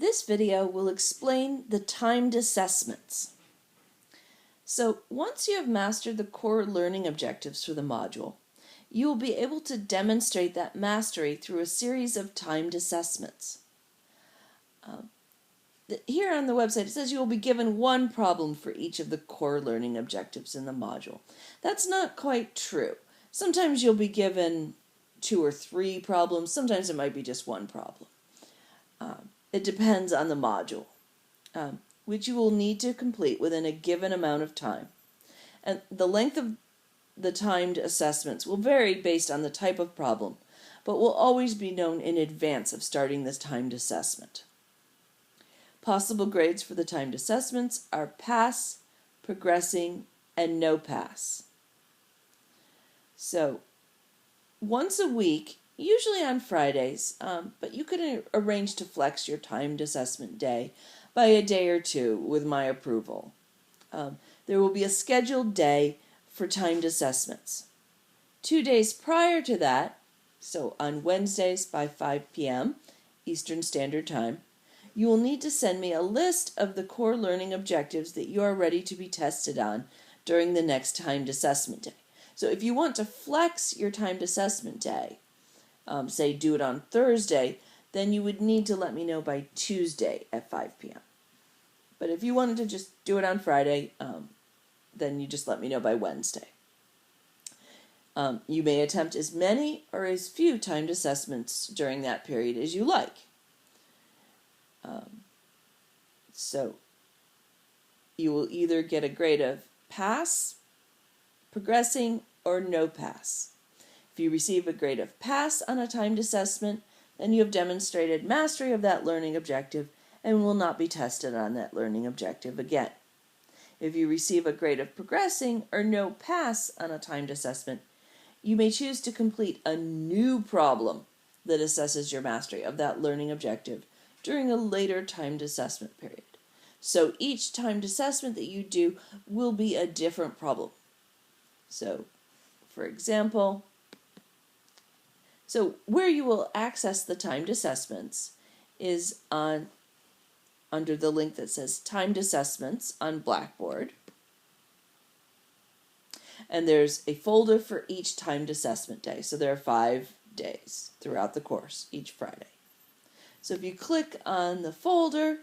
This video will explain the timed assessments. So once you have mastered the core learning objectives for the module, you will be able to demonstrate that mastery through a series of timed assessments. Here on the website it says you will be given one problem for each of the core learning objectives in the module. That's not quite true. Sometimes you'll be given 2 or 3 problems, sometimes it might be just one problem. It depends on the module, which you will need to complete within a given amount of time. And the length of the timed assessments will vary based on the type of problem, but will always be known in advance of starting this timed assessment. Possible grades for the timed assessments are pass, progressing, and no pass. So, once a week, usually on Fridays, but you could arrange to flex your timed assessment day by a day or 2 with my approval. There will be a scheduled day for timed assessments. 2 days prior to that, so on Wednesdays by 5 p.m. Eastern Standard Time, you will need to send me a list of the core learning objectives that you are ready to be tested on during the next timed assessment day. So if you want to flex your timed assessment day, say do it on Thursday, then you would need to let me know by Tuesday at 5 p.m. But if you wanted to just do it on Friday, then you just let me know by Wednesday. You may attempt as many or as few timed assessments during that period as you like. So you will either get a grade of pass, progressing, or no pass. If you receive a grade of pass on a timed assessment, then you have demonstrated mastery of that learning objective and will not be tested on that learning objective again. If you receive a grade of progressing or no pass on a timed assessment, you may choose to complete a new problem that assesses your mastery of that learning objective during a later timed assessment period. So each timed assessment that you do will be a different problem. So, for example, where you will access the timed assessments is under the link that says Timed Assessments on Blackboard. And there's a folder for each timed assessment day. So there are 5 days throughout the course, each Friday. So if you click on the folder,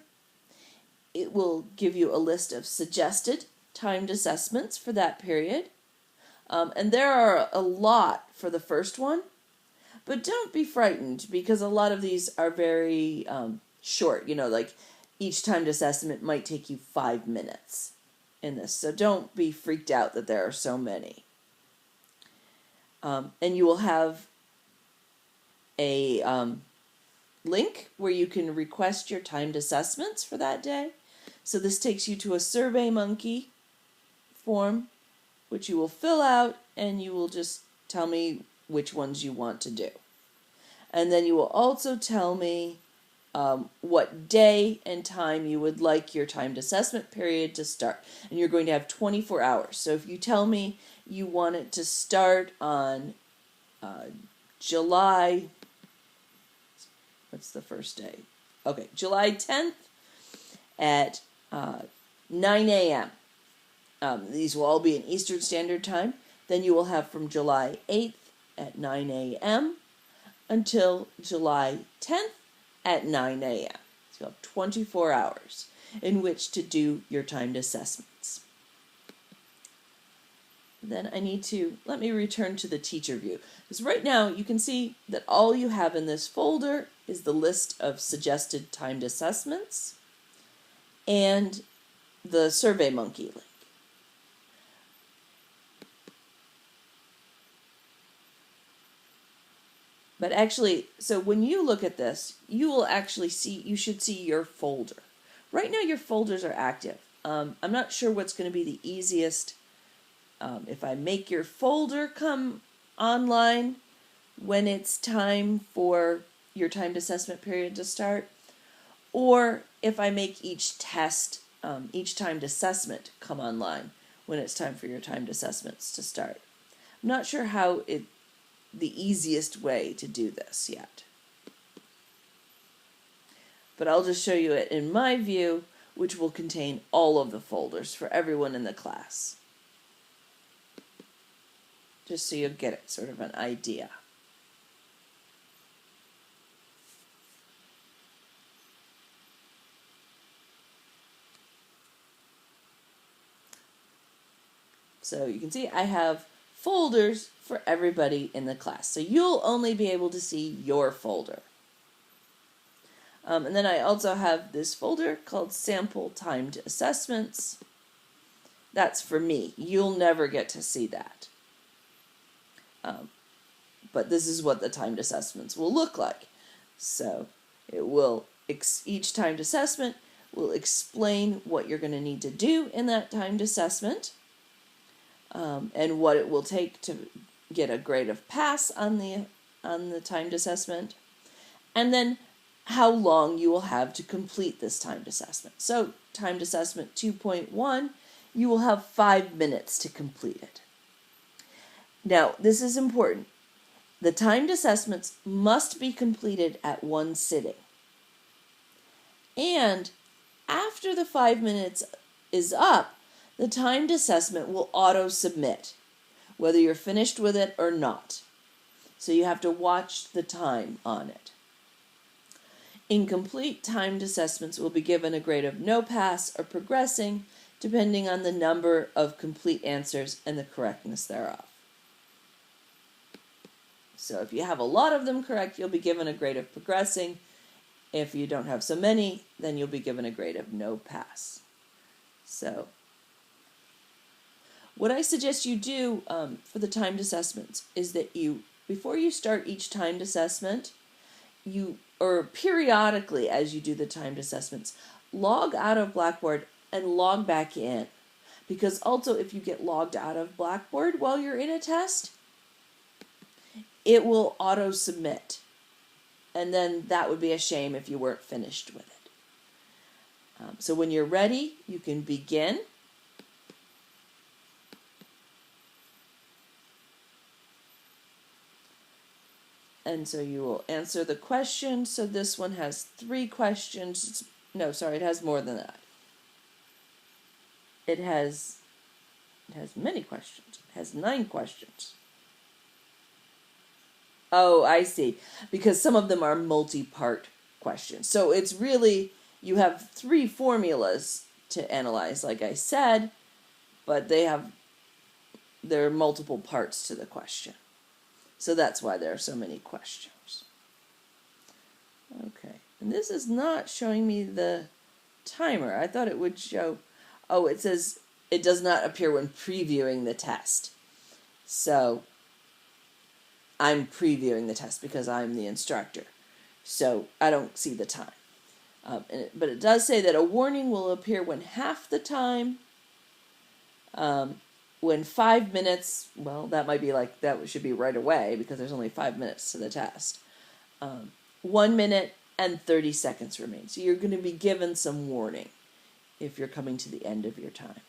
it will give you a list of suggested timed assessments for that period. And there are a lot for the first one, but don't be frightened because a lot of these are very short. Like each timed assessment might take you 5 minutes in this. So don't be freaked out that there are so many. And you will have a link where you can request your timed assessments for that day. So this takes you to a SurveyMonkey form, which you will fill out, and you will just tell me which ones you want to do. And then you will also tell me what day and time you would like your timed assessment period to start. And you're going to have 24 hours. So if you tell me you want it to start on what's the first day? Okay, July 10th at 9 a.m. These will all be in Eastern Standard Time. Then you will have from July 8th at 9 a.m. until July 10th at 9 a.m. So you have 24 hours in which to do your timed assessments. Then let me return to the teacher view. Because right now you can see that all you have in this folder is the list of suggested timed assessments and the SurveyMonkey link. But actually, so when you look at this, you should see your folder. Right now your folders are active. I'm not sure what's going to be the easiest. If I make your folder come online when it's time for your timed assessment period to start, or if I make each timed assessment come online when it's time for your timed assessments to start. I'm not sure how the easiest way to do this yet. but I'll just show you it in my view, which will contain all of the folders for everyone in the class. Just so you'll get it, sort of an idea. So you can see I have folders for everybody in the class. So you'll only be able to see your folder. And then I also have this folder called Sample Timed Assessments. That's for me. You'll never get to see that. But this is what the timed assessments will look like. So it will, each timed assessment will explain what you're going to need to do in that timed assessment. And what it will take to get a grade of pass on the timed assessment, and then how long you will have to complete this timed assessment. So timed assessment 2.1, you will have 5 minutes to complete it. Now, this is important. The timed assessments must be completed at one sitting. And after the 5 minutes is up, the timed assessment will auto-submit, whether you're finished with it or not. So you have to watch the time on it. Incomplete timed assessments will be given a grade of no pass or progressing, depending on the number of complete answers and the correctness thereof. So if you have a lot of them correct, you'll be given a grade of progressing. If you don't have so many, then you'll be given a grade of no pass. So what I suggest you do for the timed assessments is that you, before you start each timed assessment, or periodically as you do the timed assessments, log out of Blackboard and log back in. Because also if you get logged out of Blackboard while you're in a test, it will auto-submit. And then that would be a shame if you weren't finished with it. So when you're ready, you can begin. And so you will answer the question. So this one has 3 questions. No, sorry, it has more than that. It has many questions. It has 9 questions. Oh, I see. Because some of them are multi-part questions. So it's really, you have 3 formulas to analyze, like I said, but there are multiple parts to the question. So that's why there are so many questions. Okay, and this is not showing me the timer. I thought it would show, oh, it says it does not appear when previewing the test. So I'm previewing the test because I'm the instructor. So I don't see the time. But it does say that a warning will appear when half the time, when 5 minutes, well, that might be like, that should be right away because there's only 5 minutes to the test. 1 minute and 30 seconds remain. So you're going to be given some warning if you're coming to the end of your time.